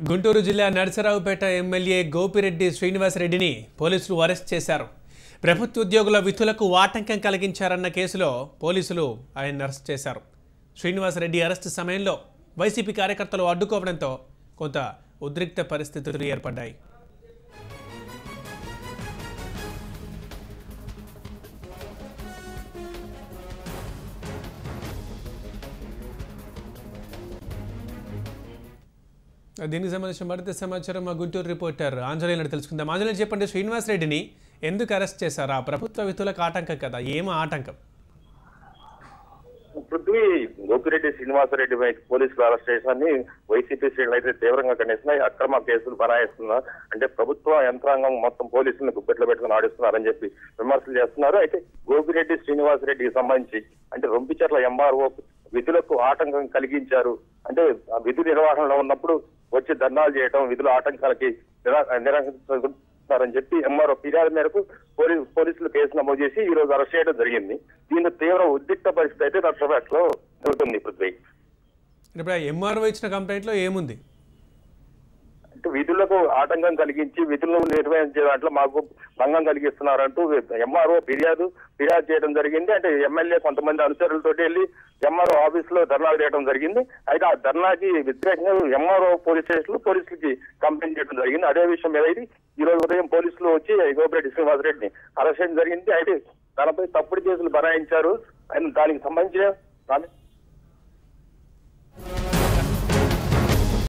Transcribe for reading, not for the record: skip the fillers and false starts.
గుంటూరు జిల్లా నర్సరావుపేట ఎమ్మెల్యే గోపిరెడ్డి శ్రీనివాసరెడ్డిని పోలీసులు అరెస్ట్ చేశారు. ప్రభుత్వ ఉద్యోగుల విధులకు ఆటంకం కలిగించారన్న కేసులో పోలీసులు ఆయన్ని అరెస్ట్ చేశారు. శ్రీనివాసరెడ్డి అరెస్టు సమయంలో వైసీపీ కార్యకర్తలు అడ్డుకోవడంతో కొంత ఉద్రిక్త పరిస్థితులు ఏర్పడ్డాయి. దీనికి సంబంధించిన మరింత సమాచారం మా గుంటూరు రిపోర్టర్ ఆంజనేయులు తెలుసుకుందాం. ఆంజనేయులు చెప్పండి, శ్రీనివాసరెడ్డిని ఎందుకు అరెస్ట్ చేశారు? ఆ ప్రభుత్వ విధులకు ఆటంకం కదా, ఏమో ఆటంకం? పృథ్వీ గోపిరెడ్డి శ్రీనివాసరెడ్డి పోలీసులు అరెస్ట్ చేశారని వైసీపీ శ్రేణులు అయితే తీవ్రంగా ఖండిస్తున్నాయి. అక్రమ కేసులు బనాయిస్తున్నారు అంటే ప్రభుత్వ యంత్రాంగం మొత్తం పోలీసులను గుప్పెట్లో పెట్టుకుని ఆడిస్తున్నారని చెప్పి విమర్శలు చేస్తున్నారు. అయితే గోపిరెడ్డి శ్రీనివాసరెడ్డికి సంబంధించి అంటే రొంపిచెర్ల ఎంఆర్ఓ విధులకు ఆటంకం కలిగించారు అంటే ఆ విధి నిర్వహణలో ఉన్నప్పుడు వచ్చి ధర్నాలు చేయడం, విధుల ఆటంకాలకి నిరాకరిస్తారని చెప్పి ఎంఆర్ఓ ఫిర్యాదు మేరకు పోలీసులు కేసు నమోదు చేసి ఈ రోజు అరెస్ట్ చేయడం జరిగింది. దీని తీవ్ర ఉద్రిక్త పరిస్థితి అయితే నర్సరావుపేటలో జరుగుతుంది. పృథ్వీ, ఇప్పుడు ఎంఆర్ఓ ఇచ్చిన కంప్లైంట్ లో ఏముంది? అంటే విధులకు ఆటంకం కలిగించి విధులను నిర్వహించే దాంట్లో మాకు భంగం కలిగిస్తున్నారంటూ ఎంఆర్ఓ ఫిర్యాదు చేయడం జరిగింది. అంటే ఎమ్మెల్యే కొంతమంది అనుచరులతో వెళ్ళి ఎంఆర్ఓ ఆఫీస్ లో ధర్నాలు చేయడం జరిగింది. అయితే ఆ ధర్నాకి వ్యతిరేకంగా ఎంఆర్ఓ పోలీసులకి కంప్లైంట్ చేయడం జరిగింది. అదే విషయం మీద ఈ రోజు ఉదయం పోలీసులు వచ్చి గోపిరెడ్డి శ్రీనివాసరెడ్డిని అరెస్ట్ చేయడం జరిగింది. అయితే తనపై తప్పుడు కేసులు బనాయించారు. దానికి సంబంధించిన